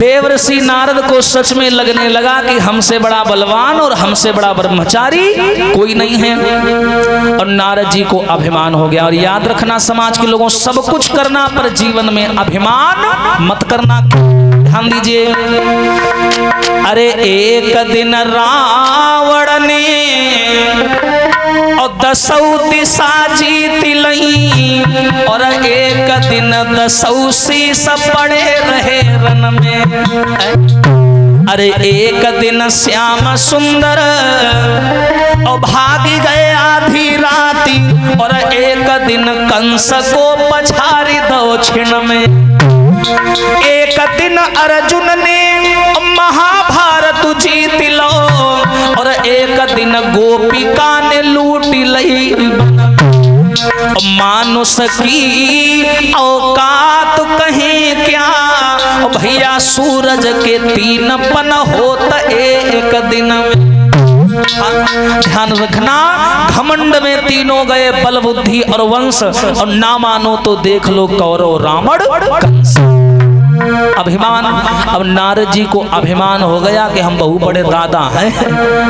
देवर्षि नारद को सच में लगने लगा कि हमसे बड़ा बलवान और हमसे बड़ा ब्रह्मचारी कोई नहीं है, और नारद जी को अभिमान हो गया। और याद रखना समाज के लोगों, सब कुछ करना पर जीवन में अभिमान मत करना। ध्यान दीजिए। अरे एक दिन रावण ने और 10 दिशा जीत लई, और एक दिन 10 शीश पड़े रहे रन में। अरे एक दिन श्याम सुंदर और भागी गए आधी राती, और एक दिन कंस को पछाड़ी दक्षिण में। एक दिन अर्जुन ने महाभारत जीत लो, और एक दिन गोपिका ने लूट लई। मानुष की औकात कहें क्या, भैया सूरज के 3 पन होत एक दिन में। ध्यान रखना, घमंड में तीनों गए, बल बुद्धि और वंश, और ना मानो तो देख लो कौरव रावण कंस। अभिमान। अब नारद जी को अभिमान हो गया कि हम बहुत बड़े दादा हैं,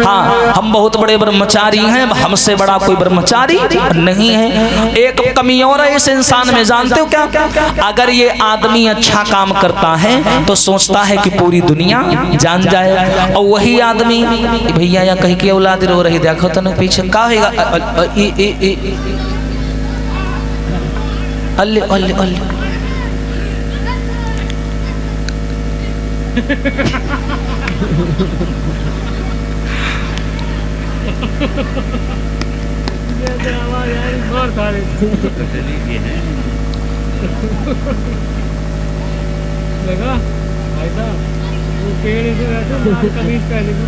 हाँ हम बहुत बड़े ब्रह्मचारी हैं, हमसे बड़ा कोई ब्रह्मचारी नहीं है। एक कमी और है इस इंसान में, जानते हो क्या? अगर ये आदमी अच्छा काम करता है तो सोचता है कि पूरी दुनिया जान जाए, और वही आदमी भैया या कहीं की औलाद रो रही, देखो तो नहीं पीछे का होगा, अल्ले अल्ले अल्ले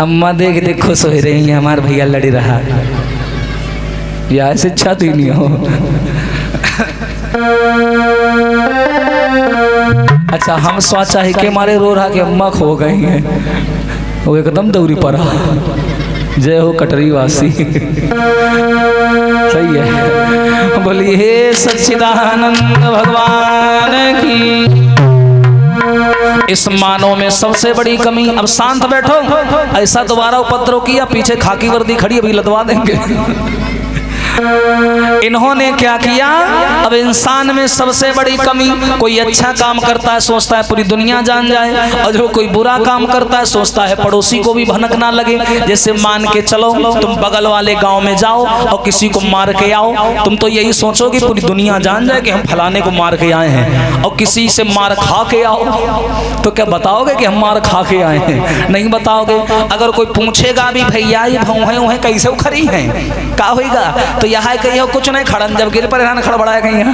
अम्मा देख देख खुश हो रही है, हमारे भैया लड़ी रहा या ऐसे अच्छा तो ही नहीं हो। अच्छा, हम सोचा है कि हमारे रो रहा कि अम्मा खो गई हैं, वो एकदम दौरी पड़ा। जय हो कटरी वासी। सही है, बोलिए हे सच्चिदानंद भगवान की। इस मानव में सबसे बड़ी कमी। अब शांत बैठो, ऐसा दोबारा उपद्रव किया, पीछे खाकी वर्दी खड़ी, अभी लदवा देंगे। इन्होंने क्या किया? अब इंसान में सबसे बड़ी कमी, कोई अच्छा काम करता है सोचता है पूरी दुनिया जान जाए, और जो कोई बुरा काम करता है सोचता है पड़ोसी को भी भनक ना लगे। जैसे मान के चलो तुम बगल वाले गांव में जाओ और किसी को मार के आओ, तुम तो यही सोचोगे पूरी दुनिया जान जाए कि हम फलाने को मार के आए हैं। और किसी से मार खा के आओ तो क्या बताओगे कि हम मार खा के आए हैं? नहीं बताओगे। अगर कोई पूछेगा भी भैया ये भौहें उहें कैसे उखरी हैं, क्या होगा, तो यहाँ कहीं कुछ नहीं, खड़न जब गिर पर खड़बड़ाया कहीं।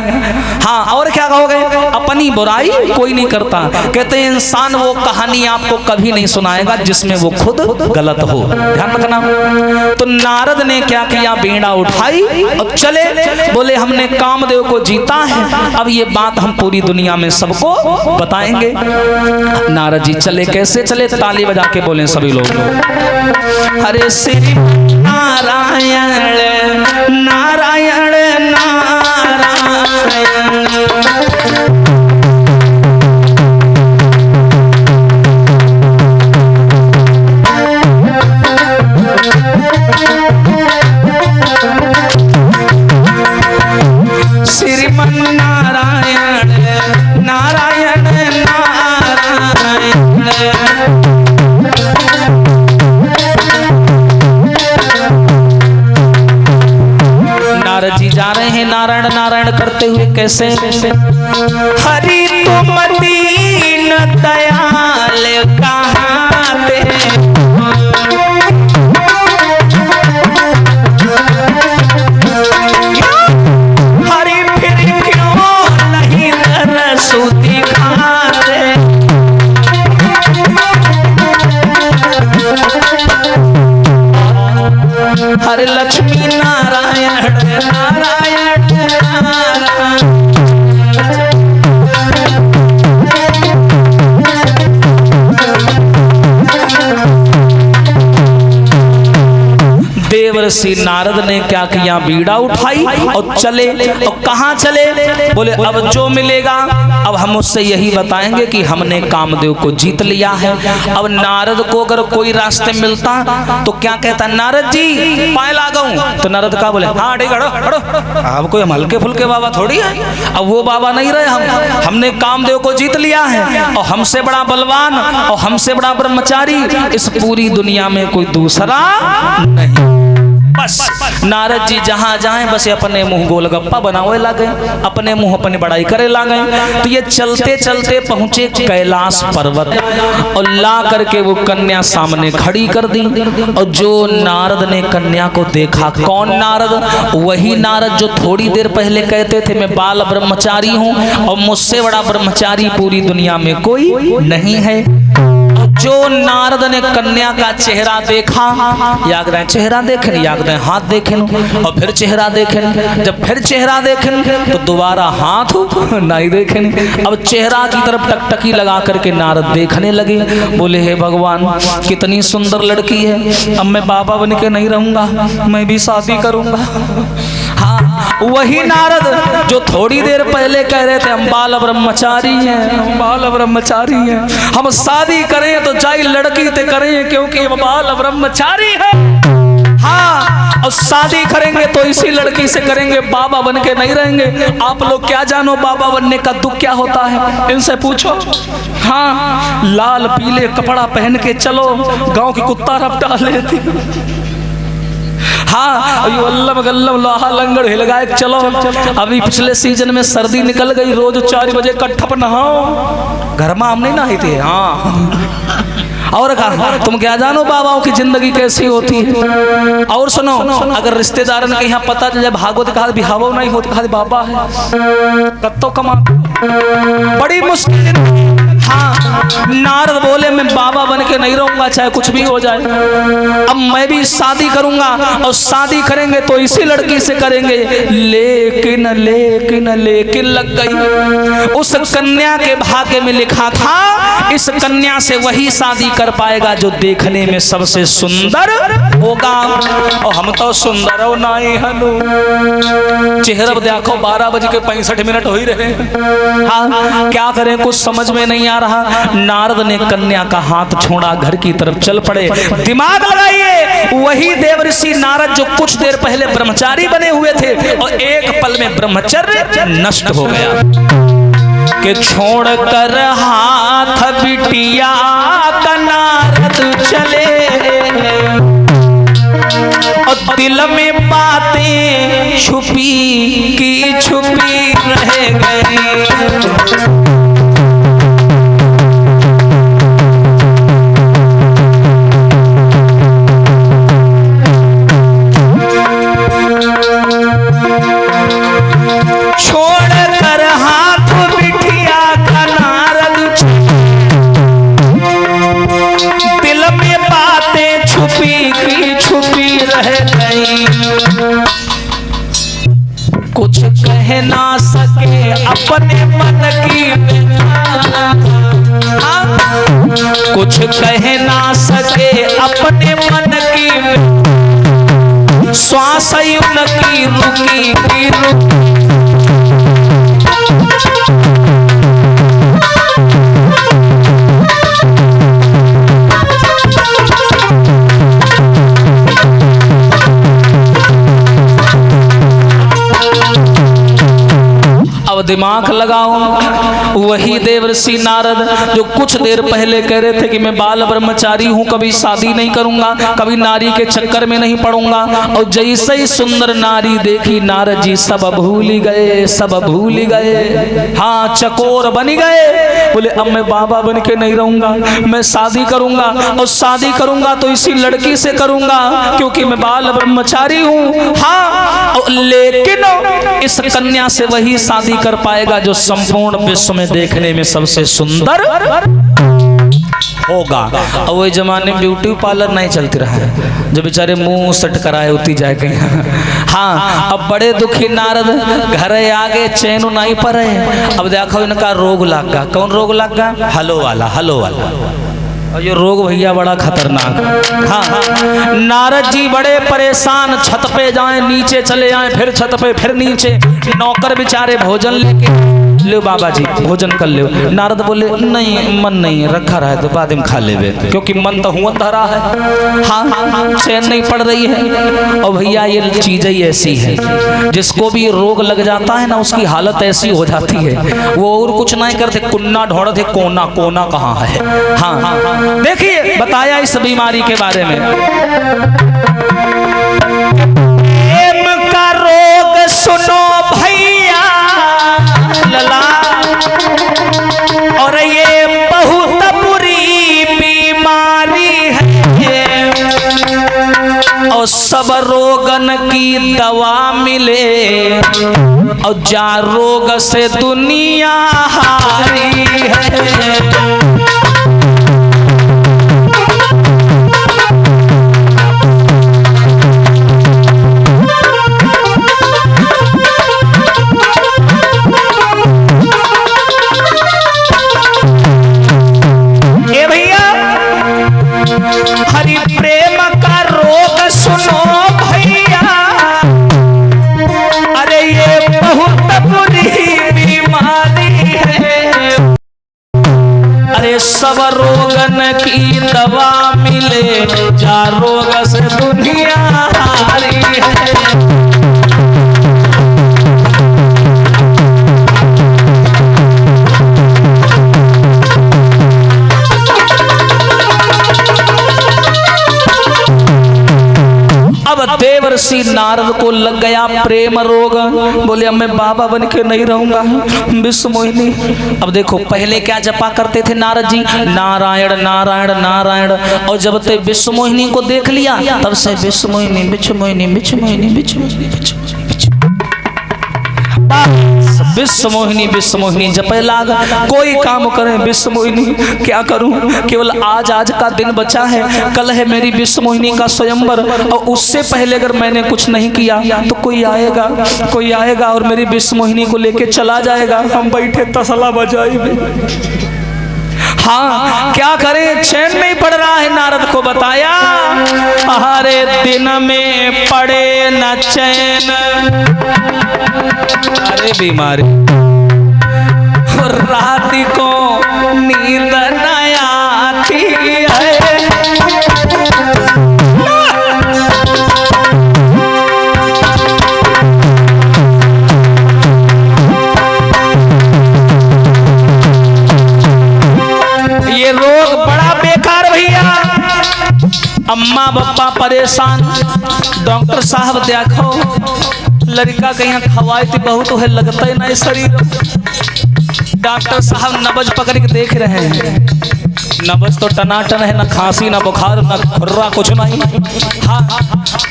हाँ, और क्या कहोगे? अपनी बुराई कोई नहीं करता। कहते हैं इंसान वो कहानी आपको कभी नहीं सुनाएगा जिसमें वो खुद गलत हो। ध्यान रखना। तो नारद ने क्या किया? बीड़ा उठाई और चले, बोले हमने कामदेव को जीता है, अब ये बात हम पूरी दुनिया में सबको बताएंगे। नारद जी चले, कैसे चले? ताली बजा के बोले सभी लोग, हरे श्री नारायण नारायण नारायण। श्रीमन नारायण नारायण नारायण। नारद जी जा रहे हैं नारायण नारायण करते हुए, कैसे? हरि तुम दीन दयाल कहाते, हरि फिर क्यों नहीं रसू दिखाते। हरे लक्ष्मी नारायण नारायण नारायण। देवर्षि नारद ने क्या किया, बीड़ा उठाई और चले। और कहाँ चले? बोले अब जो मिलेगा अब हम उससे यही बताएंगे कि हमने कामदेव को जीत लिया है। अब नारद को अगर कोई रास्ते मिलता तो क्या कहता, नारद जी पाए लागूं, तो नारद का बोले हाँ ठीक है, अब कोई हम हल्के फुल्के बाबा थोड़ी है, अब वो बाबा नहीं रहे, हमने कामदेव को जीत लिया है और हमसे बड़ा बलवान और हमसे बड़ा ब्रह्मचारी इस पूरी दुनिया में कोई दूसरा नहीं। बस नारद जी जहाँ जाए बस अपने मुंह गोलगप्पा बनावे लागे, अपने मुंह अपनी बड़ाई करे लागे। तो ये चलते चलते पहुंचे कैलाश पर्वत और ला करके वो कन्या सामने खड़ी कर दी। और जो नारद ने कन्या को देखा, कौन नारद? वही नारद जो थोड़ी देर पहले कहते थे मैं बाल ब्रह्मचारी हूँ और मुझसे बड़ा ब्रह्मचारी पूरी दुनिया में कोई नहीं है। जो नारद ने कन्या का चेहरा देखा, याद रहे चेहरा देखे, याद रहे हाथ देखे, और फिर चेहरा देखे, जब फिर चेहरा देखे तो दोबारा हाथ नहीं देखे। अब चेहरा की तरफ टकटकी लगा करके नारद देखने लगे। बोले हे भगवान कितनी सुंदर लड़की है, अब मैं बाबा बन के नहीं रहूंगा, मैं भी शादी करूंगा। हाँ वही नारद जो थोड़ी देर पहले कह रहे थे हम बाल ब्रह्मचारी हैं, हम बाल ब्रह्मचारी हैं, हम शादी करें तो जाई लड़की ते करें क्योंकि हम बाल ब्रह्मचारी है। हाँ और शादी करेंगे तो इसी लड़की से करेंगे, बाबा बन के नहीं रहेंगे। आप लोग क्या जानो बाबा बनने का दुख क्या होता है, इनसे पूछो। हाँ लाल पीले कपड़ा पहन के चलो, गांव की कुत्ता रपटा लेती। हाँ अल्लम गल्लम लोहा लंगड़ हिल गाय चलो। अभी पिछले सीजन में सर्दी निकल गई, रोज 4 बजे कट्ठप नहाओ, घर में हम नहीं नहाई थे। हाँ और कहा तुम क्या जानो बाबाओं की जिंदगी कैसी होती है। और सुनो अगर रिश्तेदार के यहाँ पता चले भागवत कहा बिहावो नहीं होती, कहा बाबा है कत्तो कमा, बड़ी मुश्किल। हाँ नारद बोले मैं बाबा बन के नहीं रहूंगा चाहे कुछ भी हो जाए, अब मैं भी शादी करूंगा और शादी करेंगे तो इसी लड़की से करेंगे। लेकिन लेकिन लेकिन लग गई, उस कन्या के भाग्य में लिखा था इस कन्या से वही शादी कर पाएगा जो देखने में सबसे सुंदर होगा। और हम तो सुंदर हो नहीं हनु, चेहरा देखो 12:65 हो ही रहे। हाँ क्या करें कुछ समझ में नहीं आ रहा। नारद ने कन्या का हाथ छोड़ा, घर की तरफ चल पड़े। दिमाग लगाइए, वही देवर्षि नारद जो कुछ देर पहले ब्रह्मचारी बने हुए थे और एक पल में ब्रह्मचर्य नष्ट हो गया कि छोड़ कर हाथ बिटिया का नारद चले और दिल में बातें छुपी की छुपी रह गई। कुछ कह ना सके अपने मन की, कुछ कह ना सके अपने मन की, श्वास उनकी रुकी की रुकी। दिमाग लगाओ, वही देवर्षि नारद जो कुछ देर पहले कह रहे थे कि मैं बाल ब्रह्मचारी हूँ, कभी शादी नहीं करूंगा, कभी नारी के चक्कर में नहीं पड़ूंगा, और जैसे ही सुंदर नारी देखी नारद जी सब भूल गए, सब भूल गए। हाँ चकोर बन गए, बोले अब मैं बाबा बन के नहीं रहूंगा, मैं शादी करूंगा और शादी करूंगा तो इसी लड़की से करूंगा क्योंकि मैं बाल ब्रह्मचारी हूँ। हाँ लेकिन इस कन्या से वही शादी कर पाएगा जो संपूर्ण विश्व में देखने में सबसे सुंदर होगा। और वही जमाने में ब्यूटी पार्लर नहीं चलती रहा है, जो बेचारे मुंह सट कराए उती जाके। हाँ अब बड़े दुखी नारद घर आगे चैन नहीं पर है। अब देखो इनका रोग लग गया। कौन रोग लग गया? हलो वाला, हलो वाला। और ये रोग भैया बड़ा खतरनाक। हाँ, नारद जी बड़े परेशान, छत पे जाएं, नीचे चले आए, फिर छत पे, फिर नीचे। नौकर बेचारे भोजन लेके, ले बाबा जी भोजन कर ले। नारद बोले नहीं, मन नहीं रखा रहा है तो बाद में खा लेवे, क्योंकि मन तो हुआ धरा है। हाँ, चैन नहीं पड़ रही है। और भैया ये चीज ही ऐसी है, जिसको भी रोग लग जाता है ना, उसकी हालत ऐसी हो जाती है, वो और कुछ नहीं करते, कुन्ना ढूंढते, कोना कोना कहाँ है। हाँ, देखिए बताया इस बीमारी के बारे में। प्रेम का रोग सुनो भैया लला, और ये बहुत बुरी बीमारी है, और सब रोगन की दवा मिले, और जा रोग से दुनिया हारी है। हरि प्रेम का रोग सुनो भैया, अरे ये बहुत बुरी बीमारी है, अरे सब रोगन की दवा मिले, जा रोग से दुनिया हारी है। देवर्षि नारद को लग गया प्रेम रोग। बोले अब मैं बाबा बन के नहीं रहूंगा, विश्व मोहिनी। अब देखो पहले क्या जपा करते थे नारद जी, नारायण नारायण नारायण, और जब ते विश्व मोहिनी को देख लिया तब से विश्व मोहिनी विश्व मोहिनी विश्व मोहिनी विश्व मोहिनी विश्व मोहिनी विश्व मोहिनी जपे लाग। कोई काम करें विश्व मोहिनी, क्या करूं, केवल आज आज का दिन बचा है, कल है मेरी विश्व मोहिनी का स्वयंवर, और उससे पहले अगर मैंने कुछ नहीं किया तो कोई आएगा और मेरी विश्व मोहिनी को लेके चला जाएगा, हम बैठे तसला बजाएंगे। हाँ, क्या करें, चैन नहीं पड़ रहा है। नारद को बताया, हरे दिन में पड़े न चैन, अरे बीमारी, रात को नींद न आती है, ये रोग बड़ा बेकार भैया। अम्मा पापा परेशान, डॉक्टर साहब देखो लड़का कहीं खवाई थी बहुत है, लगता ही नहीं शरीर। डॉक्टर साहब नब्ज पकड़ के देख रहे हैं, नब्ज तो टनाटन है, ना खांसी ना बुखार ना खुर्रा कुछ नहीं। हाँ,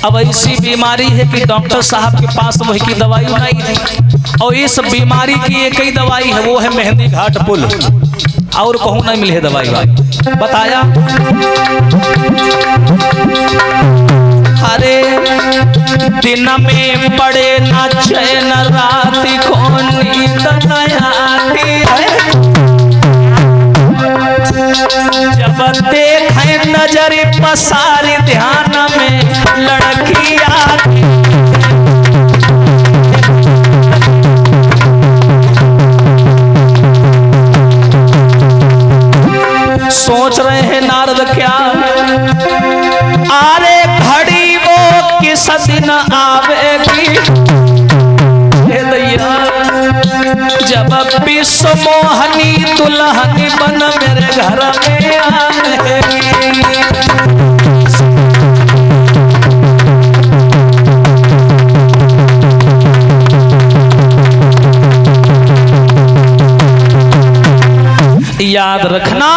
अब ऐसी बीमारी है कि डॉक्टर साहब के पास वही की दवाई नहीं है, और इस बीमारी की एक ही दवाई है, वो है मेहंदी घाट पुल, और कहूँ नहीं मिले दवाई। बताया, अरे दिन में पड़े न चैन, रात को नींद न आती है, जब देखे नजर पसारी ध्यान में लड़की आती, सोच रहे हैं नारद क्या, अरे घड़ी वो किस दिन आवेगी, जब विश्व मोहनी दुल्हन बन मेरे घर में आएगी। याद रखना,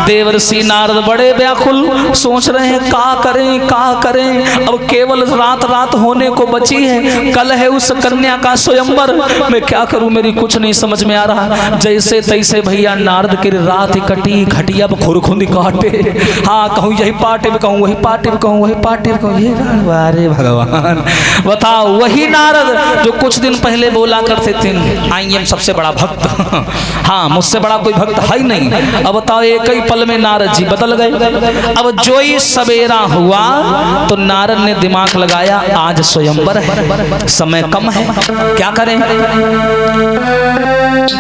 देवर्षि नारद बड़े व्याकुल, सोच रहे हैं का करें। अब केवल रात होने को बची है, कल है उस कन्या का स्वयंवर, मैं क्या करूं, मेरी कुछ नहीं समझ में आ रहा। जैसे तैसे भैया नारद की रात कटी, घटिया खुरखुंदी काटे। हाँ, कहूँ यही पाटे में, कहूँ वही पाटे में, कहूँ वही पाटे में, कहूँ ये। अरे भगवान बताओ, वही नारद जो कुछ दिन पहले बोला करते थे आई एम सबसे बड़ा भक्त, हाँ मुझसे बड़ा कोई भक्त है ही नहीं। अब बताओ, एक ही पल में नारद जी बदल गए। अब जो ही सवेरा हुआ तो नारद ने दिमाग लगाया आज स्वयंवर है, समय कम है, क्या करें।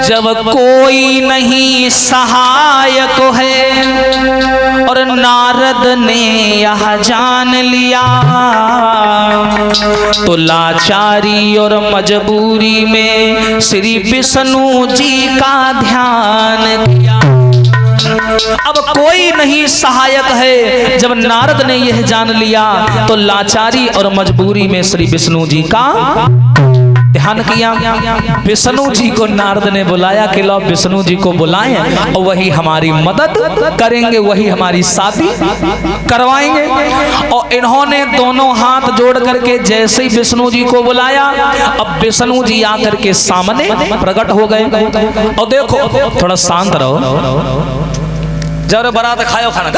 जब कोई नहीं सहायक है और नारद ने यह जान लिया तो लाचारी और मजबूरी में श्री विष्णु जी का ध्यान किया। अब कोई नहीं सहायक है, जब नारद ने यह जान लिया तो लाचारी और मजबूरी में श्री विष्णु जी का ध्यान किया। विष्णु जी को नारद ने बुलाया कि लो विष्णु जी को बुलाएं और वही हमारी मदद करेंगे, वही हमारी शादी करवाएंगे। और इन्होंने दोनों हाथ जोड़ करके जैसे ही विष्णु जी को बुलाया, अब विष्णु जी आकर के सामने प्रकट हो गए। और देखो थोड़ा शांत रहो, जरा बारात खाओ खाना,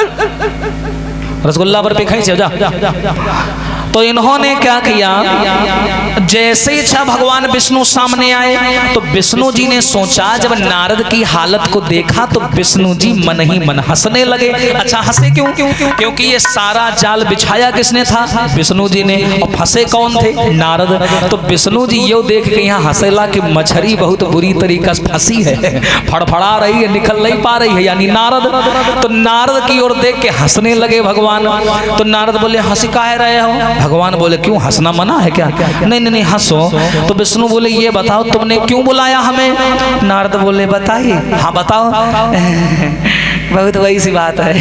रसगुल्ला पर पे खाई जा। तो इन्होंने क्या किया, जैसे ही भगवान विष्णु सामने आए तो विष्णु जी ने सोचा, जब नारद की हालत को देखा तो विष्णु जी मन ही मन हंसने लगे। अच्छा हंसे क्यों? क्योंकि ये सारा जाल बिछाया किसने था? विष्णु जी ने। और फंसे कौन थे? नारद। तो विष्णु जी यो देख के यहाँ हंसेला कि मछली बहुत बुरी तरीके से फंसी है, फड़फड़ा रही है, निकल नहीं पा रही है, यानी नारद। तो नारद की ओर देख के हंसने लगे भगवान। तो नारद बोले हंसी काहे रहे हो? भगवान बोले क्यों, हंसना मना है क्या? नहीं नहीं नहीं हंसो। तो विष्णु बोले ये बताओ तुमने क्यों बुलाया हमें? नारद बोले बताइए। हाँ बताओ। बहुत वही सी बात है।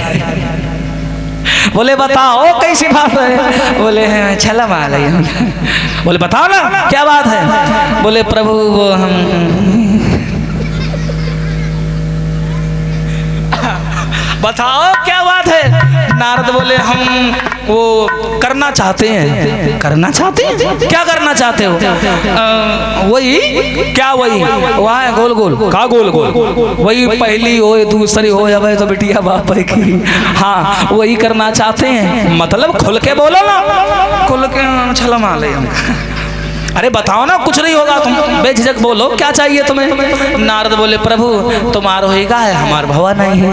बोले बताओ कैसी बात है? बोले छला माल है। बोले बताओ ना क्या बात है? बोले प्रभु वो हम बताओ क्या बात है? नारद बोले हम वो करना चाहते हैं। करना चाहते हैं? क्या करना चाहते हो? वही क्या? वही वहाँ है गोल गोल का गोल गोल, वही पहली हो दूसरी हो या भाई तो बिटिया बाप है की। हाँ वही करना चाहते हैं। मतलब खुल के बोलो ना, खुल के छला माल है। अरे बताओ ना, कुछ नहीं होगा, तुम बेझिझक बोलो क्या चाहिए तुम्हें? नारद बोले प्रभु तुम्हारा होएगा है, हमारा भवा नहीं है।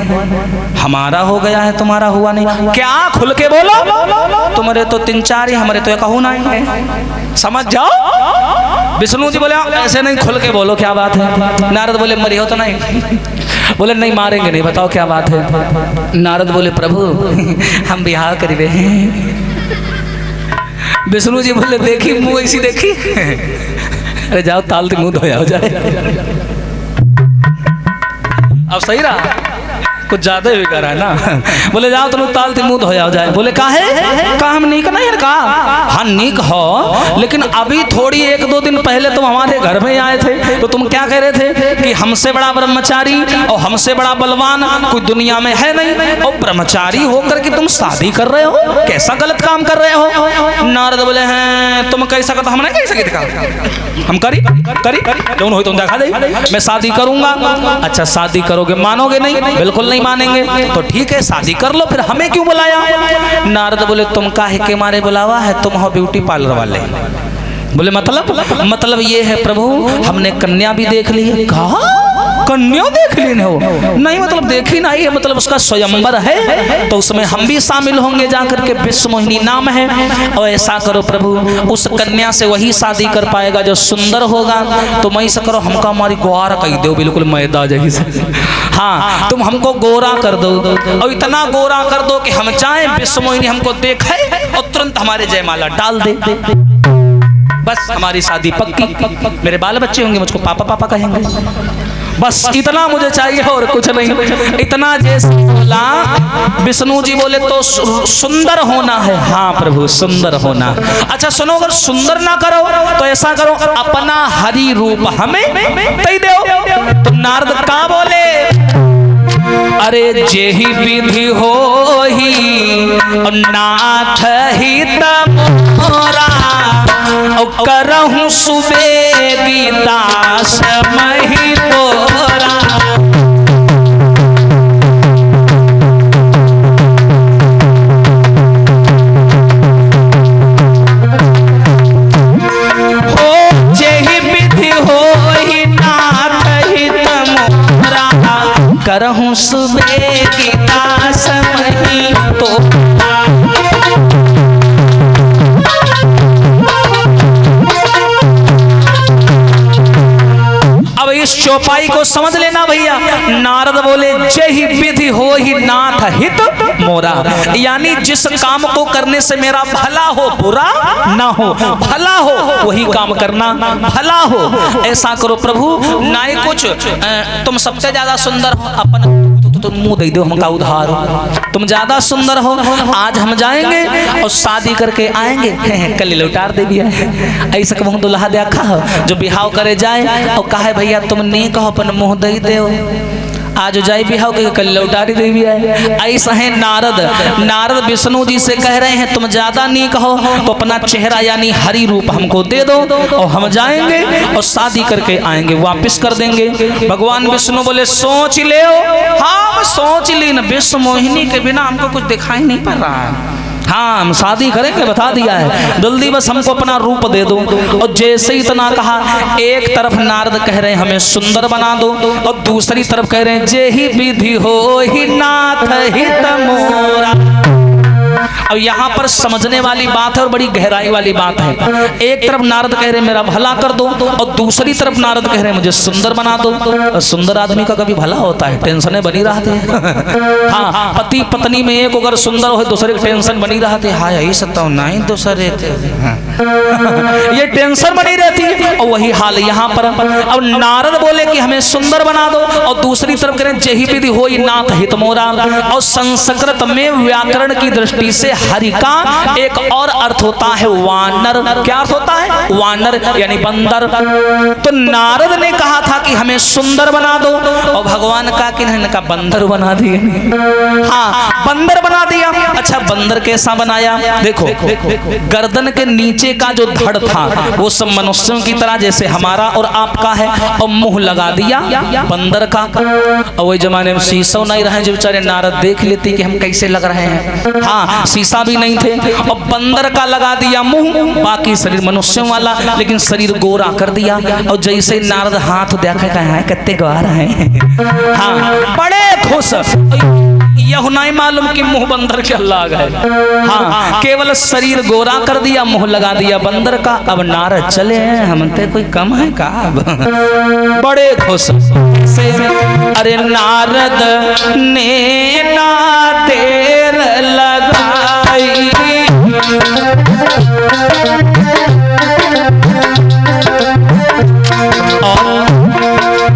हमारा हो गया है, तुम्हारा हुआ नहीं। क्या? खुल के बोलो। तुम्हारे तो 3-4 ही, हमारे तो एक कहूँ नहीं है, समझ जाओ। विष्णु जी बोले ऐसे नहीं, खुल के बोलो क्या बात है? नारद बोले मरी हो तो नहीं? बोले नहीं मारेंगे नहीं, बताओ क्या बात है? नारद बोले प्रभु हम बिहार करीबे हैं। विष्णु जी बोले देखी मुंह ऐसी देखी। अरे जाओ ताल ते मुंह धोया हो जाए। अब सही रहा, कुछ ज्यादा ही कर रहा है ना। बोले जाओ तुम ताल ते मुंह धोया हो जाए। बोले काहे? कहा हम नीक नहीं है। कहा हाँ नीक हो, लेकिन अभी थोड़ी 1-2 दिन पहले तुम हमारे घर में आए थे तो तुम क्या कह रहे थे कि हमसे बड़ा ब्रह्मचारी और हमसे बड़ा बलवान कोई दुनिया में है नहीं, और ब्रह्मचारी होकर के तुम शादी कर रहे हो, कैसा गलत काम कर रहे हो? नारद बोले हैं तुम कैसा करता, हमने कैसा दिखा, हम करी दोनों हो तुम देखा दे, मैं शादी करूंगा। अच्छा शादी करोगे, मानोगे नहीं? बिल्कुल नहीं मानेंगे। तो ठीक है शादी कर लो, फिर हमें क्यों बुलाया? नारद बोले तुम काहे के मारे बुलावा है? तुम हो ब्यूटी पार्लर वाले। बोले मतलब ये है प्रभु हमने कन्या भी देख ली है। कहा कन्या देख ली हो? नहीं मतलब देखी नहीं है, मतलब उसका स्वयंवर है तो उसमें हम भी शामिल होंगे जाकर के, विश्व मोहिनी नाम है। और ऐसा करो प्रभु उस कन्या से वही शादी कर पाएगा जो सुंदर होगा। तो मैं ऐसा करो हमको हमारी ग्वार कह दो, बिल्कुल मैदा जैसे। हाँ तुम हमको गोरा कर दो, और इतना गोरा कर दो कि हम चाहे विश्व मोहिनी हमको देखे और तुरंत हमारे जयमाला डाल दे, बस हमारी शादी पक्की। मेरे बाल बच्चे होंगे मुझको पापा पापा कहेंगे, बस इतना मुझे चाहिए और कुछ नहीं। इतना जैसे बोला विष्णु जी बोले तो सुंदर होना है। हाँ प्रभु सुंदर होना। अच्छा सुनो, अगर सुंदर ना करो तो ऐसा करो अपना हरि रूप हमें दे दो। तो नारद का बोले अरे जेहि विधि हो ही नाथ ही तमोरा, करहूं सुबेगी दास मही तोरा। हो जेहि विधि हो ही नाथ ही तमोरा, करहूं सुबेगी चौपाई को समझ लेना भैया। नारद बोले जय विधि हो ही नाथ हित मोरा, यानी जिस काम को करने से मेरा भला हो बुरा ना हो, भला हो वही काम करना, भला हो ऐसा करो प्रभु। ना ही कुछ तुम सबसे ज्यादा सुंदर हो, अपन तुम मुंह दे दो हमका उधार, तुम ज्यादा सुंदर हो, आज हम जाएंगे और शादी करके आएंगे, कल लौटार दे दिया ऐसा कहूँ दुल्हा देखा हो जो बिहाव करे जाए और कहे भैया तुम नहीं कहो अपन मुंह दे दो, आज जाए बिहाव के कल लौटारी देवी है। ऐसा है नारद, नारद विष्णु जी से कह रहे हैं तुम ज्यादा नहीं कहो तो अपना चेहरा यानी हरि रूप हमको दे दो और हम जाएंगे और शादी करके आएंगे, वापस कर देंगे। भगवान विष्णु बोले सोच ले, हाँ सोच ली न, विश्व मोहिनी के बिना हमको कुछ दिखाई नहीं पड़ रहा है, हाँ हम शादी करेंगे बता दिया है, जल्दी बस हमको अपना रूप दे दो। और जैसे ही इतना कहा, एक तरफ नारद कह रहे हैं हमें सुंदर बना दो और दूसरी तरफ कह रहे हैं जे ही विधि हो ही नाथ हित मोरा। अब यहाँ पर समझने वाली बात है और बड़ी गहराई वाली बात है। एक तरफ नारद कह रहे मेरा भला कर दो और दूसरी तरफ नारद कह रहे मुझे सुंदर बना दो। और सुंदर आदमी का कभी भला होता है, टेंशनें बनी रहती है। हाँ पति पत्नी में एक अगर सुंदर हो दूसरे की टेंशन बनी रहती है, हाँ यही सत्ता नहीं दूसरे ये टेंशन बनी रहती है। और वही हाल यहाँ पर। अब नारद बोले कि हमें सुंदर बना दो और दूसरी तरफ करें जेहि विधि होई नाथ हित मोरा। और संस्कृत में व्याकरण की दृष्टि से हरि का एक और अर्थ होता है वानर। क्या अर्थ होता है? वानर यानी बंदर। तो नारद ने कहा था कि हमें सुंदर बना दो और भगवान का कि इनका बंदर बना दिए। हाँ बंदर बना दिया। अच्छा बंदर कैसा बनाया? देखो गर्दन के नीचे का जो धड़ था वो सब मनुष्यों की तरह जैसे हमारा और आपका है और मुंह लगा दिया बंदर का। और वही जमाने में शीशा नहीं रहे जो बेचारे नारद देख लेते कि हम कैसे लग रहे हैं। हाँ शीशा भी नहीं थे और बंदर का लगा दिया मुंह, बाकी शरीर मनुष्यों वाला लेकिन शरीर गोरा कर दिया। और जैसे नारद हाथ देखा है कितने गोरा है। हाँ बड़े खुश। यह नहीं मालूम कि मुंह बंदर के लाग है। हाँ केवल शरीर गोरा कर दिया, मुंह लगा दिया बंदर का। अब नारद चले हैं, हम ते कोई कम है का? बड़े खुश से अरे नारद ने ना देर लगाई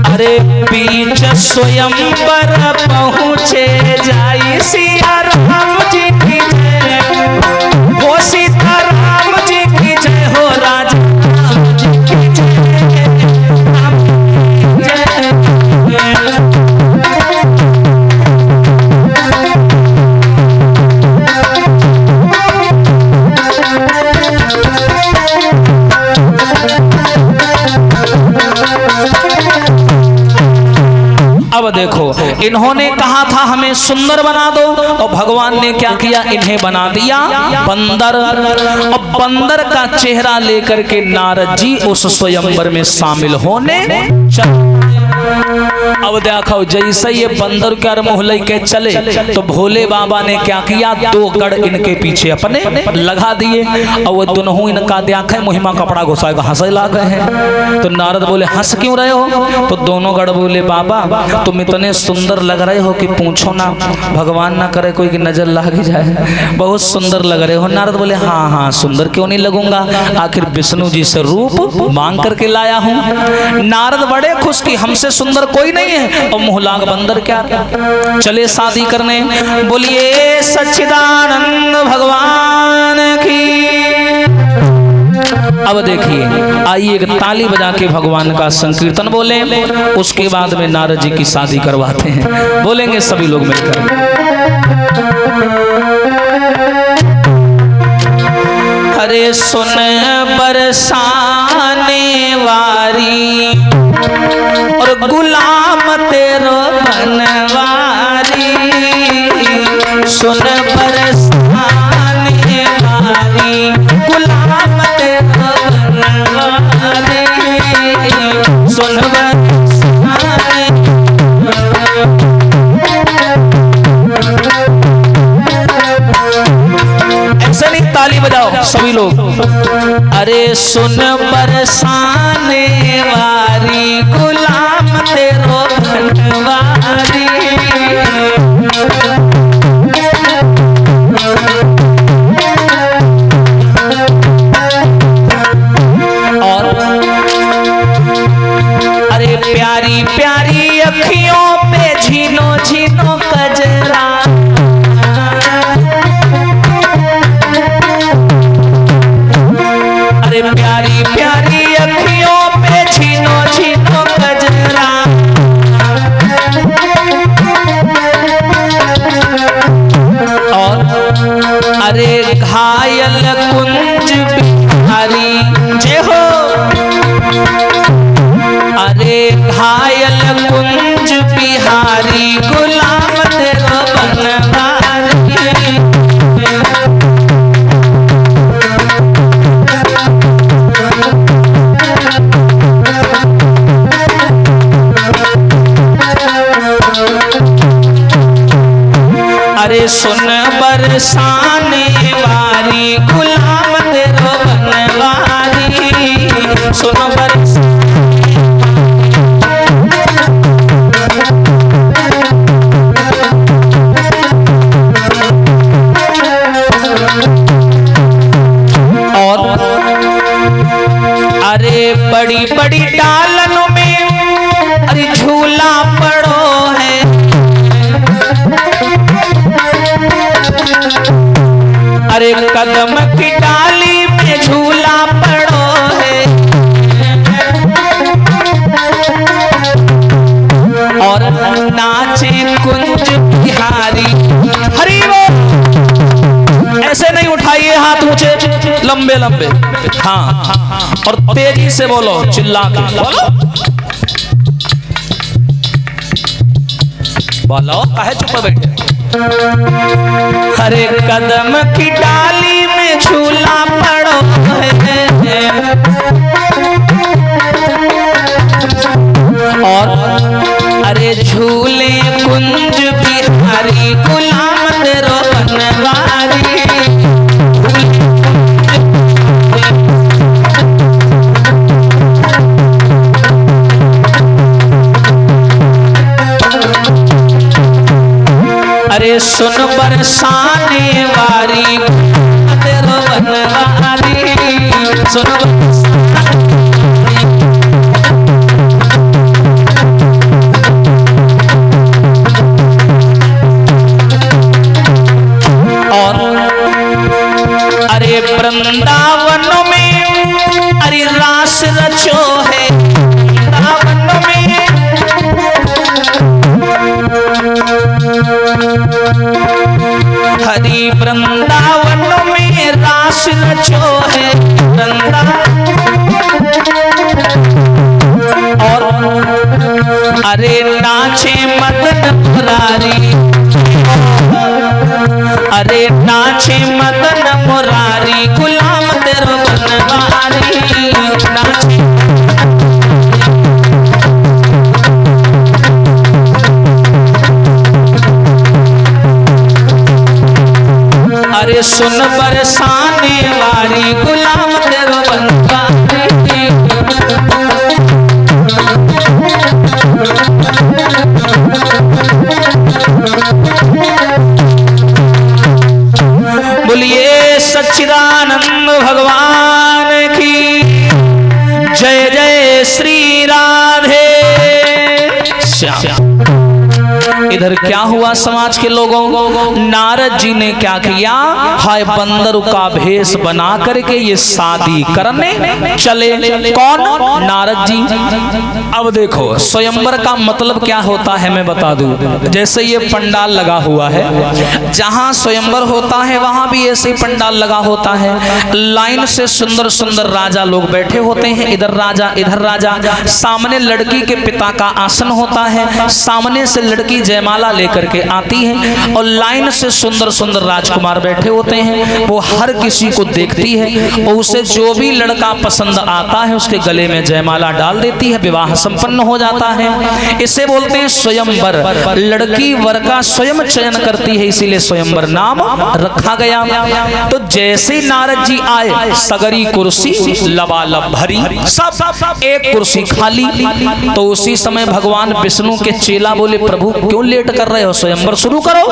अरे बीच स्वयंवर पहुँचे जाई सिया राम जी की जय हो, सीता राम जी की जय हो, राजा राम जी की जय। अब देखो इन्होंने कहा था हमें सुंदर बना दो और भगवान ने क्या किया? इन्हें बना दिया बंदर। और बंदर का चेहरा लेकर के नारद जी उस स्वयंवर में शामिल होने अब देखो जैसे ये बंदर के मुंह लेके चले तो भोले बाबा ने क्या किया? दो गढ़ इनके पीछे अपने लगा दिए और वो दोनों इनका देखे मुहिमा कपड़ा घुसाएगा हंसे लग गए हैं। तो नारद बोले हंस क्यों रहे हो? तो दोनों गढ़ बोले बाबा तुम इतने सुंदर लग रहे हो कि पूछो ना, भगवान ना करे कोई की नजर लग जाए, बहुत सुंदर लग रहे हो। नारद बोले हाँ हाँ सुंदर क्यों नहीं लगूंगा, आखिर विष्णु जी से रूप मांग करके लाया हूँ। नारद बड़े खुश कि हमसे सुंदर कोई नहीं है और मुहलाग बंदर क्या। चले शादी करने। बोलिए सच्चिदानंद भगवान की। अब देखिए आइए एक ताली बजा के भगवान का संकीर्तन बोले, उसके बाद में नारद जी की शादी करवाते हैं। बोलेंगे सभी लोग मिलकर। अरे सुन बरसाने वारी और गुलाम तेरो बनवारी, सुन बरसाने वारी गुलाम तेरो बनवारी, सुन बरसाने। ऐसे नहीं ताली बजाओ सभी लोग। अरे सुन बरसाने वारी गुलाम अरे घायल कुंज बिहारी जय हो, अरे घायल कुंज बिहारी गुलाम तेरो बनवारी। अरे सुन बरसाने वारी गुलाम तेरो बनवारी, सुन और अरे बड़ी बड़ी डालनों में अरे झूला पड़ो है, अरे कदम की डाली में झूला पड़ो है, और नाचे कुंज बिहारी। हरि बोल। ऐसे नहीं उठाइए हाथ ऊंचे, लंबे लंबे, हाँ, और तेजी से बोलो, चिल्ला के बोलो, बोलो, काहे चुप बैठे। हरे कदम की डाली में झूला पड़ो है, और अरे झूले कुंज बिहारी गुलाम तेरो बनवारी। अरे सुन बरसाने वारी तेरो बनवारी, सुन और अरे वृंदावन में अरे रास रचो है, वृंदावन में हरि वृंदावन में रास रचो है, और अरे नाचे मदन मुरारी, अरे नाचे मदन मुरारी गुलाम तेरो बनवारी, नाचे अरे सुन बरसाने वारी गुलाम तेरो बनवारी। बोलिए सच्चिदानंद भगवान की जय, जय श्री राधे श्याम। इधर क्या हुआ समाज के लोगों, नारद जी ने क्या किया, हाय बंदर का भेष बना करके ये शादी करने चले। कौन? नारद जी। अब देखो स्वयंवर का मतलब क्या होता है मैं बता दूं। जैसे ये पंडाल लगा हुआ है, जहां स्वयंवर होता है वहां भी ऐसे पंडाल लगा होता है। लाइन से सुंदर सुंदर राजा लोग बैठे होते हैं, इधर राजा इधर राजा, सामने लड़की के पिता का आसन होता है, सामने से लड़की जयमाला लेकर के आती है, और लाइन से सुंदर सुंदर राजकुमार बैठे होते हैं। वो हर किसी को देखती है और उसे जो भी लड़का पसंद आता है उसके गले में जयमाला डाल देती है, विवाह संपन्न हो जाता है। इसे बोलते हैं स्वयंवर। लड़की वर का स्वयं चयन करती है, इसीलिए स्वयंवर नाम रखा गया। तो जैसे नारद जी आए, सगरी कुर्सी लबालब भरी, सब एक कुर्सी खाली। तो उसी समय भगवान विष्णु के चेला बोले, प्रभु क्यों लेट कर रहे हो, स्वयंवर शुरू करो।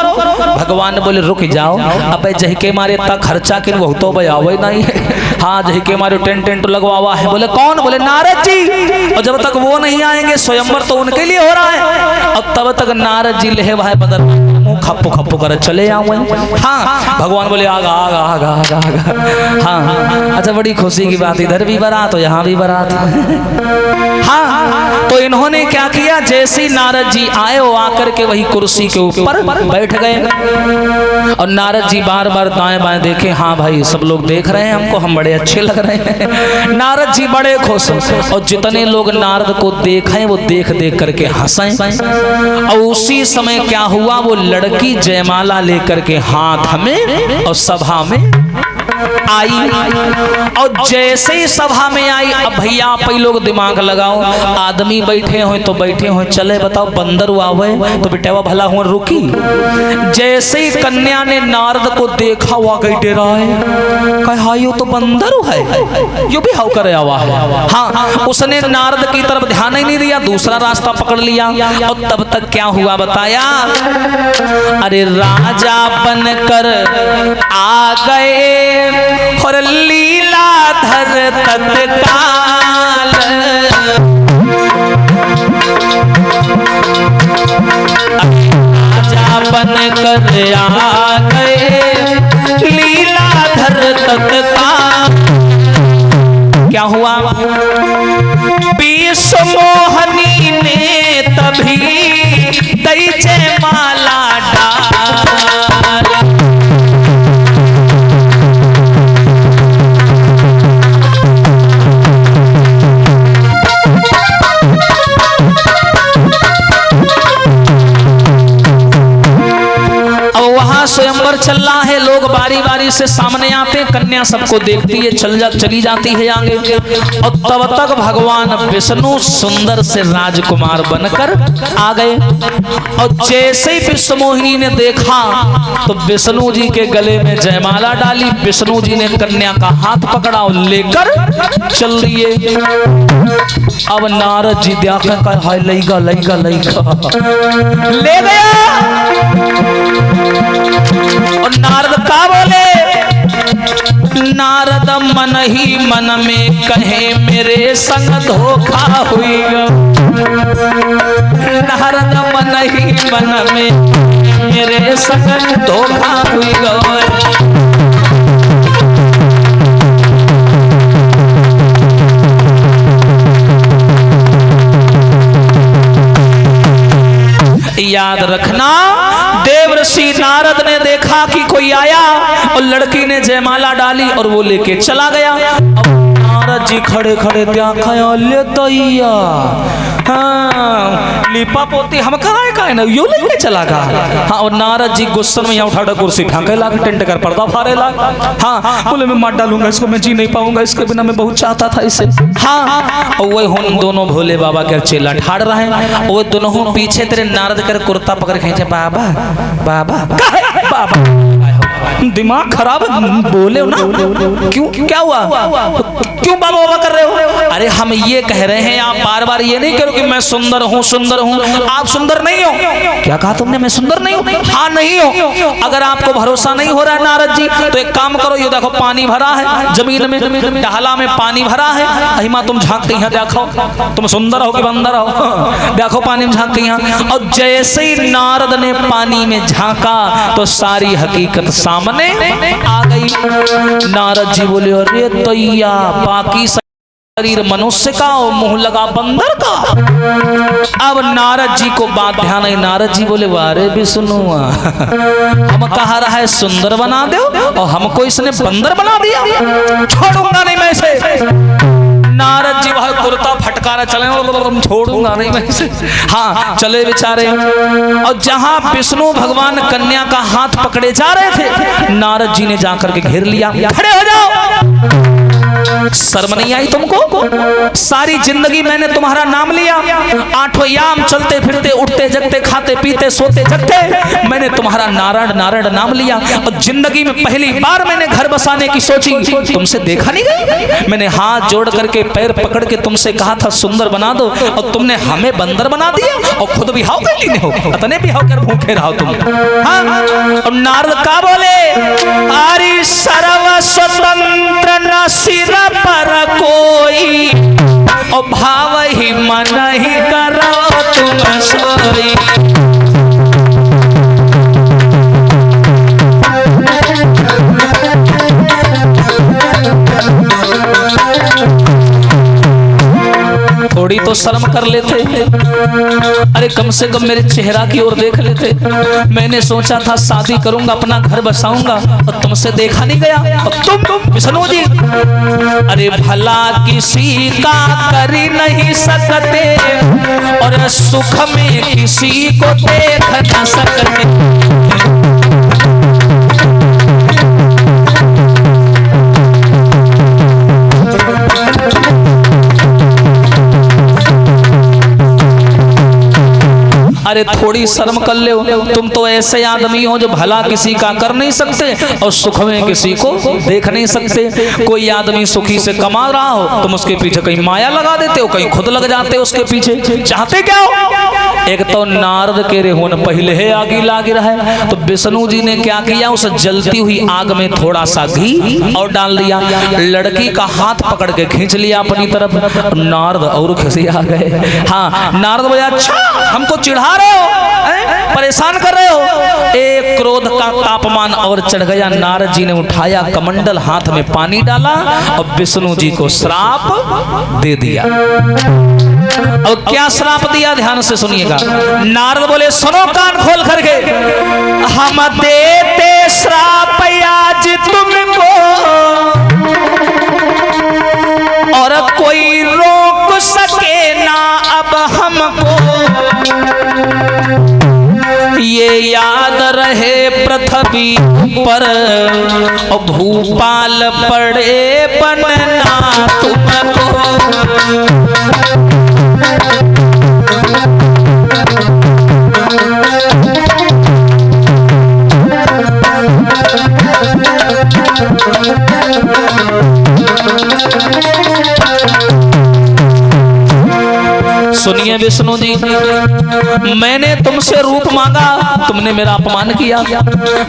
भगवान बोले रुक जाओ, अब जही के मारे इतना खर्चा किन वो तो बयावे नहीं है। हाँ जही के मारे टेंट टेंट लगवावा है। बोले कौन? बोले नारद जी। और जब तक वो नहीं आएंगे स्वयंवर तो उनके लिए हो रहा है। अब तब तक नारद जी ले भाई बदल मुंह खप्पू खप्पू कर चले आऊँ। हाँ भगवान बोले आगा आगा आगा आगा आगा। हाँ अच्छा बड़ी खुशी की बात, इधर भी बारात हो यहाँ भी बारात। हाँ तो इन्होंने क्या किया, जैसे नारद जी आए वो आकर के वही कुर्सी के ऊपर बैठ गए। और नारद जी बार बार दाएं बाएं देखे, हाँ भाई सब लोग देख रहे हैं हमको, हम बड़े अच्छे लग रहे हैं। नारद जी बड़े खुश, और जितने लोग नारद को देखें वो देख देख करके हंसें। और उसी समय क्या हुआ, वो लड़की जयमाला लेकर के हाथ में और सभा में आई, और जैसे ही सभा में आई, अब भैया आप ही लोग दिमाग लगाओ, आदमी बैठे हो तो बैठे हो, चले बताओ बंदर आवे तो बेटा भला हुआ रुकी। जैसे ही कन्या ने नारद को देखा हुआ गई डेरा है, कहा हाँ यो तो बंदर है, यो भी हाउ करे आवा है। हाँ, उसने नारद की तरफ ध्यान ही नहीं दिया, दूसरा रास्ता पकड़ लिया। और तब तक क्या हुआ बताया, अरे राजा बनकर आ गए और लीलाधर तत्काल, राजा बनकर आ गए लीलाधर तत्काल। क्या हुआ, विष मोहनी ने तभी दई जयमाला डाल। स्वयंवर चल रहा है, लोग बारी बारी से सामने आते हैं, कन्या सबको देखती है, चली जाती है आगे। और तब तक भगवान विष्णु सुंदर से राजकुमार बनकर आ गए। और जैसे ही विश्व मोहिनी ने देखा तो विष्णु जी के गले में जयमाला डाली, विष्णु जी ने कन्या का हाथ पकड़ा और लेकर चल दिए। अब नारद जी देखा कर हाय लईगा लईगा लईगा ले गया। और नारद का बोले, नारद मन ही मन में कहे मेरे संग धोखा हुई। नारद मन ही मन में मेरे संग धोखा हुई। याद रखना, देवर्षि नारद ने देखा कि कोई आया और लड़की ने जयमाला डाली और वो लेके चला गया। अब नारद जी खड़े खड़े देखा ले दैया, हाँ लिपा पोती हम कहा है ना, यो लेके चला गया। हाँ, और नारद जी गुस्से में यहाँ उठा कुर्सी फेंके लाग, टेंट कर पर्दा फाड़े लाग। हाँ, बोले मैं मार डालूंगा इसको, मैं जी नहीं पाऊंगा इसके बिना, मैं बहुत चाहता था इसे। हाँ, और वही हम दोनों भोले बाबा के चेला ठाड़ रहे हैं, वो दोनों पीछे तेरे नारद कर कुर्ता पकड़ खींचे, बाबा बाबा बाबा। दिमाग खराब बोले हो ना, क्यों क्या हुआ, क्यों बाबा बाबा कर रहे हो? अरे हम ये कह रहे हैं, आप बार बार ये नहीं करो कि मैं सुंदर हूँ सुंदर हूँ। आप सुंदर नहीं हो। क्या कहा तुमने, मैं सुंदर नहीं हूँ? हाँ नहीं हो। अगर आपको भरोसा नहीं हो रहा है नारद जी, तो एक काम करो, ये देखो पानी भरा है जमीन में, डाला में पानी भरा है। अहिमा तुम झांकते हैं, देखो तुम सुंदर हो कि बंदर हो, देखो पानी में झांकते हैं। और जैसे ही नारद ने पानी में झांका तो सारी हकीकत सामने आ गई। नारद जी बोले अरे तैया, बाकी शरीर मनुष्य का और मुंह लगा बंदर का। अब नारद जी को बात ध्यान आई। नारद जी बोले वारे विष्णु, हम कहा रहा है सुंदर बना दो और हमको इसने बंदर बना दिया, छोड़ूंगा नहीं मैं इसे। नारद जी वह कुर्ता फटकारा चले, छोड़ूंगा नहीं मैं इसे। हाँ, चले बेचारे। और जहां विष्णु भगवान कन्या का हाथ पकड़े जा रहे थे, नारद जी ने जाकर के घेर लिया, खड़े हो जाओ। शर्म नहीं आई तुमको? सारी जिंदगी मैंने तुम्हारा नाम लिया, आठों याम चलते फिरते उठते जगते खाते पीते सोते जगते मैंने तुम्हारा नारायण नारायण नाम लिया। और जिंदगी में पहली बार मैंने घर बसाने की सोची, तुमसे देखा नहीं गया। मैंने हाथ जोड़ करके पैर पकड़ के तुमसे कहा था सुंदर बना दो, और तुमने हमें बंदर बना दिया और खुद भी हाउ कर लीने हो, अतने भी हाउ कर भूखे रहो तुम। हाँ? और नारद का बोले, आरी सर्व स्वतंत्र न सिर पर कोई, और भाव ही मन ही करो तुम सोई। थोड़ी तो शर्म कर लेते, अरे कम से कम मेरे चेहरा की ओर देख लेते। मैंने सोचा था शादी करूंगा, अपना घर बसाऊंगा, और तुमसे देखा नहीं गया। और तुम विष्णु जी, अरे भला किसी का कर नहीं सकते और सुख में किसी को देख न सकते। अरे थोड़ी शर्म कर ले, तुम तो ऐसे आदमी हो जो भला किसी का कर नहीं सकते और सुख में किसी को देख नहीं सकते। कोई आदमी सुखी से कमा रहा हो, तुम उसके पीछे कहीं माया लगा देते हो, कहीं खुद लग जाते हो उसके पीछे। चाहते क्या हो? एक तो नारद के रेहोन पहले है आगे लाग रहा है, तो विष्णु जी ने क्या किया, उस जलती हुई आग में थोड़ा सा घी और डाल दिया, लड़की का हाथ पकड़ के खींच लिया अपनी तरफ। नारद और खिसी आ गए। हाँ, नारद बोले अच्छा हमको चिढ़ा रहे हो, परेशान कर रहे हो। एक क्रोध का तापमान और चढ़ गया। नारद जी ने उठाया कमंडल, हाथ में पानी डाला और विष्णु जी को श्राप दे दिया। और क्या श्राप दिया, ध्यान से सुनिएगा। नारद बोले सुनो कान खोल करके, हम देते श्राप आज तुमको और कोई रोक सके ना अब हमको। ये याद रहे पृथ्वी पर भूपाल पड़े बनना तुमको। सुनिए विष्णु जी, मैंने तुमसे रूप मांगा, तुमने मेरा अपमान किया,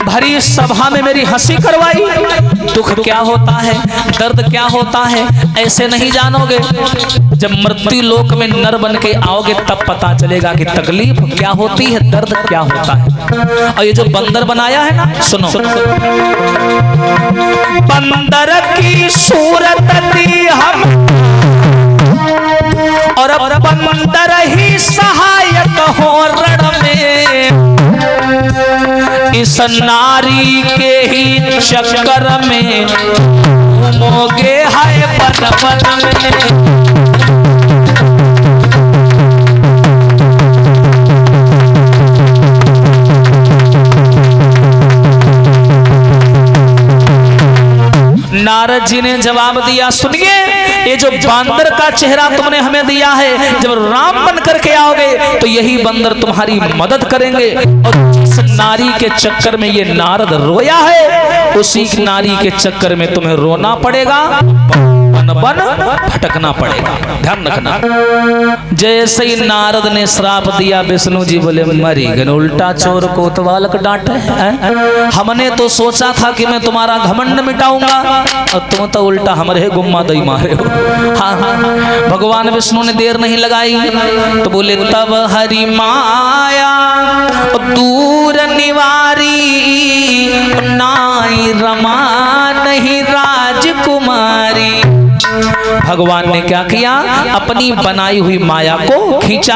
भरी सभा में मेरी हंसी करवाई। दुख क्या होता है, दर्द क्या होता है, ऐसे नहीं जानोगे। जब मृत्यु लोक में नर बन के आओगे तब पता चलेगा कि तकलीफ क्या होती है, दर्द क्या होता है। और ये जो बंदर बनाया है ना, सुनो, बंदर की सूरत दी हम और बंदर ही सहायक हो रण में, इस नारी के ही चक्कर में घूमोगे हाय बन बन में। नारद जी ने जवाब दिया, सुनिए, ये जो बंदर का चेहरा तुमने हमें दिया है, जब राम बन करके आओगे तो यही बंदर तुम्हारी मदद करेंगे। और जिस नारी के चक्कर में ये नारद रोया है, उसी नारी के चक्कर में तुम्हें रोना पड़ेगा, बन बन भटकना पड़ेगा। ध्यान रखना। जैसे ही नारद ने श्राप दिया, विष्णु जी बोले मरी गए, उल्टा चोर कोतवालक डांटे। हमने तो सोचा था कि मैं तुम्हारा घमंड मिटाऊंगा और तुम तो उल्टा हमारे गुम्मा दई मारे हो। हाँ, भगवान विष्णु ने देर नहीं लगाई तो बोले तब हरि माया दूर निवारी, नाई रमा नहीं राजकुमारी। भगवान ने क्या किया, अपनी बनाई हुई माया को खींचा,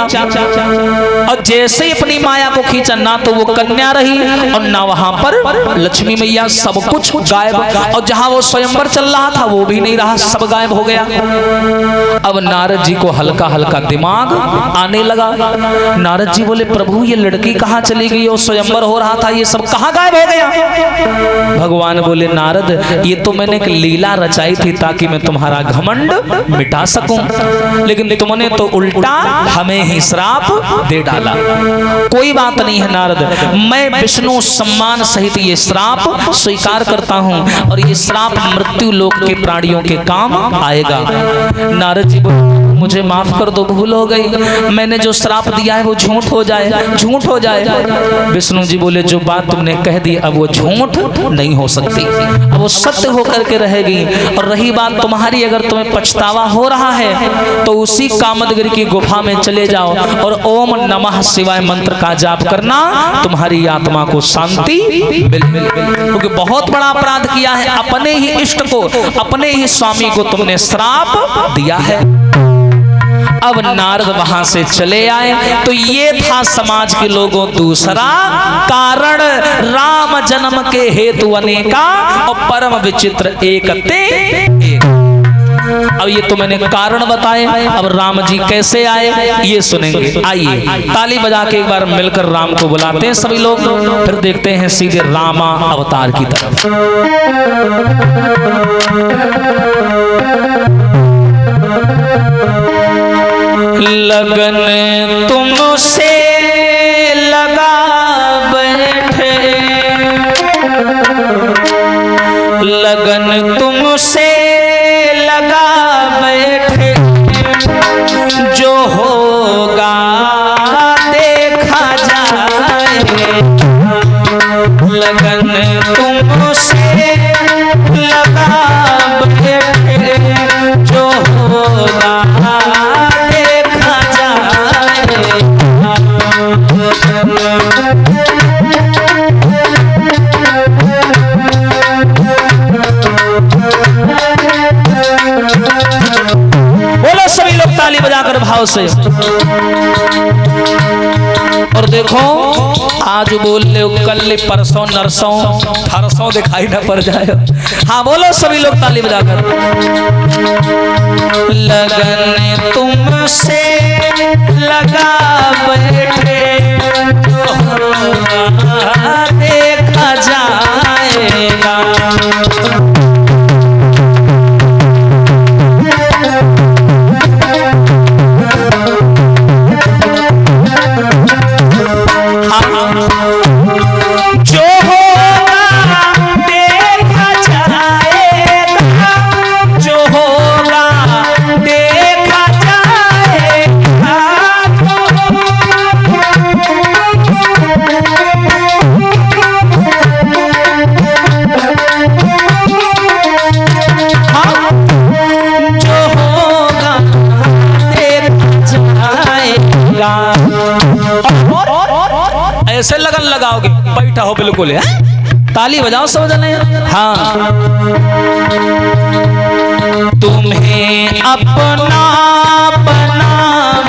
और जैसे ही अपनी माया को खींचा, ना तो वो कन्या रही और ना वहां पर लक्ष्मी मैया, सब कुछ गायब। और जहां वो स्वयंवर चल रहा था वो भी नहीं रहा, सब गायब हो गया। अब नारद जी को हल्का हल्का दिमाग आने लगा। नारद जी बोले प्रभु ये लड़की कहाँ चली गई, और स्वयंवर हो रहा था, ये सब कहाँ गायब हो गया। भगवान बोले नारद ये तो मैंने एक लीला रचाई थी ताकि मैं तुम्हारा घमंड मिटा सकूं, लेकिन तुमने तो उल्टा हमें ही श्राप दे डाला। कोई बात नहीं है नारद, मैं विष्णु सम्मान सहित ये श्राप स्वीकार करता हूं और ये श्राप मृत्यु लोक के प्राणियों के काम आएगा। नारद जी मुझे माफ कर दो, भूल हो गई, मैंने जो श्राप दिया है वो झूठ हो जाए, झूठ हो जाए। विष्णु जी बोले जो बात तुमने कह दी अब वो झूठ नहीं हो सकती, अब वो सत्य होकर के रहेगी। और रही बात तुम्हारी, अगर तुम्हें पछतावा हो रहा है तो उसी कामदगिरी की गुफा में चले जाओ और ओम नमः शिवाय मंत्र का जाप करना, तुम्हारी आत्मा को शांति मिलेगी। क्योंकि बहुत बड़ा अपराध किया है, अपने ही इष्ट को, अपने ही स्वामी को तुमने श्राप दिया है। अब नारद वहां से चले आए। तो ये था समाज के लोगों दूसरा कारण, राम जन्म के हेतु अनेका और परम विचित्र एकते एक। अब ये तो मैंने कारण बताए, अब राम जी कैसे आए ये सुनेंगे। आइए ताली बजा के एक बार मिलकर राम को बुलाते हैं सभी लोग, फिर देखते हैं सीधे रामा अवतार की तरफ। लगन तुमसे लगा बैठे, लगन तुमसे लगा बैठे, जो होगा देखा जाए। लगन तुमसे लगा बैठे, जो होगा देखा जाए। बोलो सभी लोग ताली बजाकर भाव से। और देखो आज बोल ले कल परसों नरसों थरसों दिखाई न पड़ जाए। हाँ बोलो सभी लोग ताली बजाकर। लगन तुमसे लगा बैठे, देखा जाएगा। ऐसे लगन लगाओगे बैठा हो बिल्कुल है, ताली बजाओ सब जने। हाँ तुम्हें अपना बना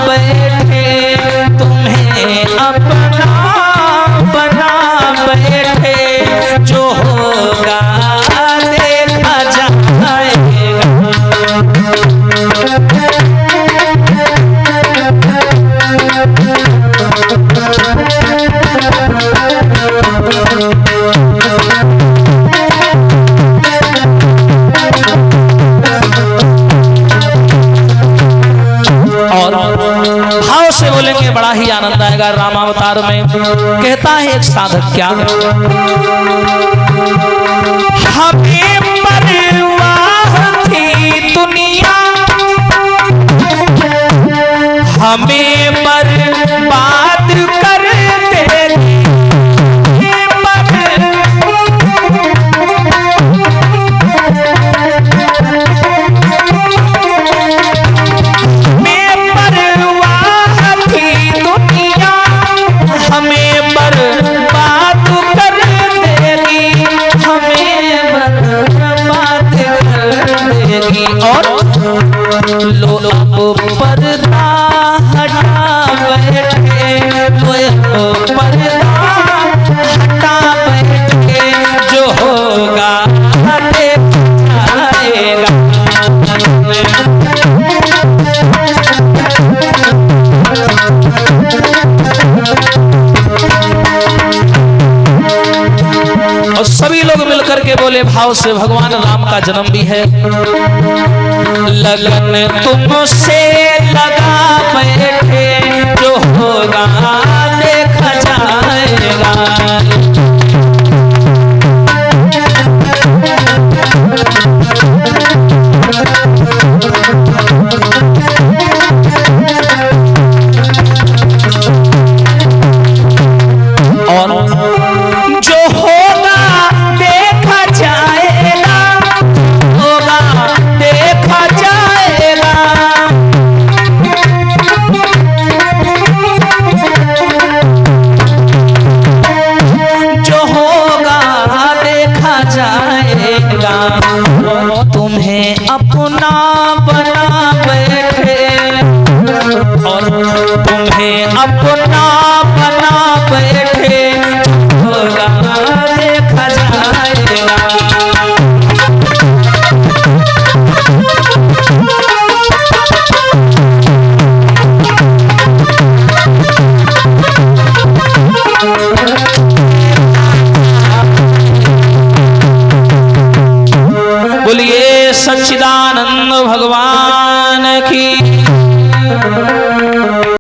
बैठे, तुम्हें अपना बना बैठे, जो होगा देखा जाएगा। भाव से बोलेंगे बड़ा ही आनंद आएगा। रामावतार में कहता है एक साधक क्या, हमें परवाह थी दुनिया, हमें बर्बाद कर देगी। लो अब पर्दा हटा बैठे, लो पर्दा हटा बैठे, जो होगा देखा जाएगा। और सभी लोग मिलकर के बोले भाव से, भगवान राम का जन्म भी है। लगन तुमसे लगा बैठे, जो होगा देखा जाएगा।